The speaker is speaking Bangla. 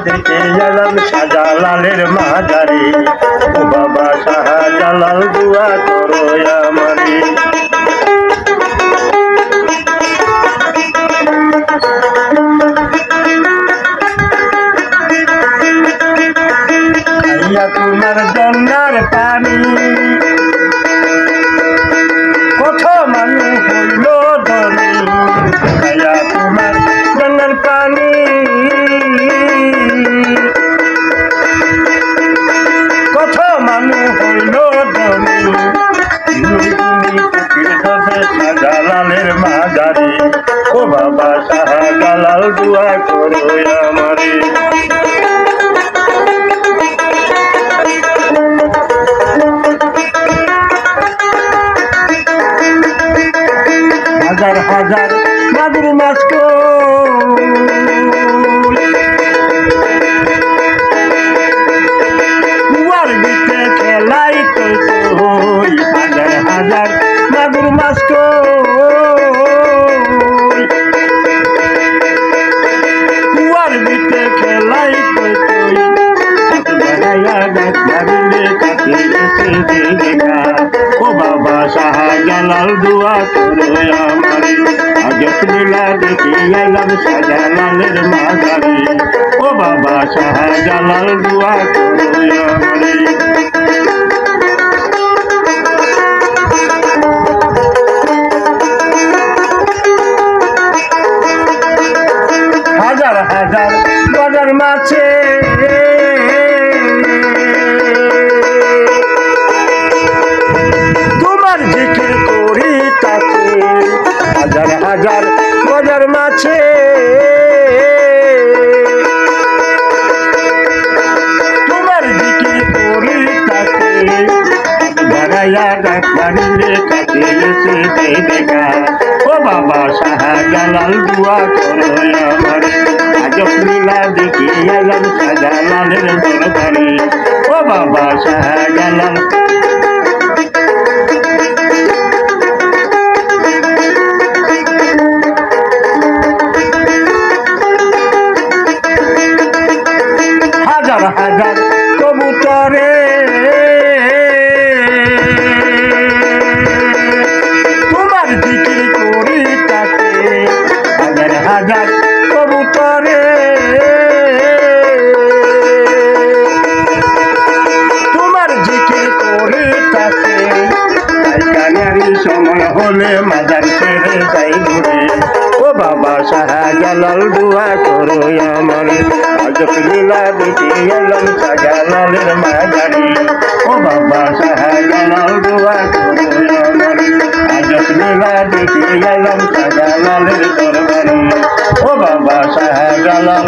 দেখে এলাম শাহজালালের মাজারে, ও বাবা শাহজালাল দুয়া করো আমারে। খাইয়া তোমার জন্নার পানি কত মানুষ হইল ধনী, খাইয়া তোমার জন্নার পানি কত মানুষ হইল ধনী। শাহজালালের মাজারে, ও বাবা শাহজালাল দুয়া করো আমারে। হাজার হাজার মাগুর মাছ কুয়ার ভিতরে খেলাই তো, হাজার হাজার মাগুর মাছ কুয়ার ভিতরে খেলাই তো, ও বাবা শাহজালাল দুয়া করো আমারে। আজত লীলা দেখে এলাম শাহজালালের মাজারে, ও বাবা শাহজালাল দুয়া করো আমারে। হাজার হাজার বাজার মাছে তোমার জিকির করি তাকে, হাজার হাজার বাজার মাছে তোমার জিকির করি তাকে, বেড়াইয়া ডাক্তারিলে কাছে এসে দেখা, ও বাবা শাহজালাল দুয়া করো আমারে। আজব লীলা দেখে এলাম শাহজালালের দরবারে, ও বাবা শাহজালাল। হাজার হাজার কবুতরে তোমার জিকির করি তাকে, হাজার হাজার কবুতরে তোমার জিকির করি তাকে। কানারি সময় হলে মাজার ছেড়ে যাই ঘুরে, ও বাবা শাহজালাল দুয়া করো আমারে। আজব লীলা দেখে এলাম শাহজালালের মাজারে, ও বাবা শাহজালাল দুয়া করো আমারে। আজব লীলা দেখে এলাম শাহজালালের দরবারে, ও বাবা শাহজালাল।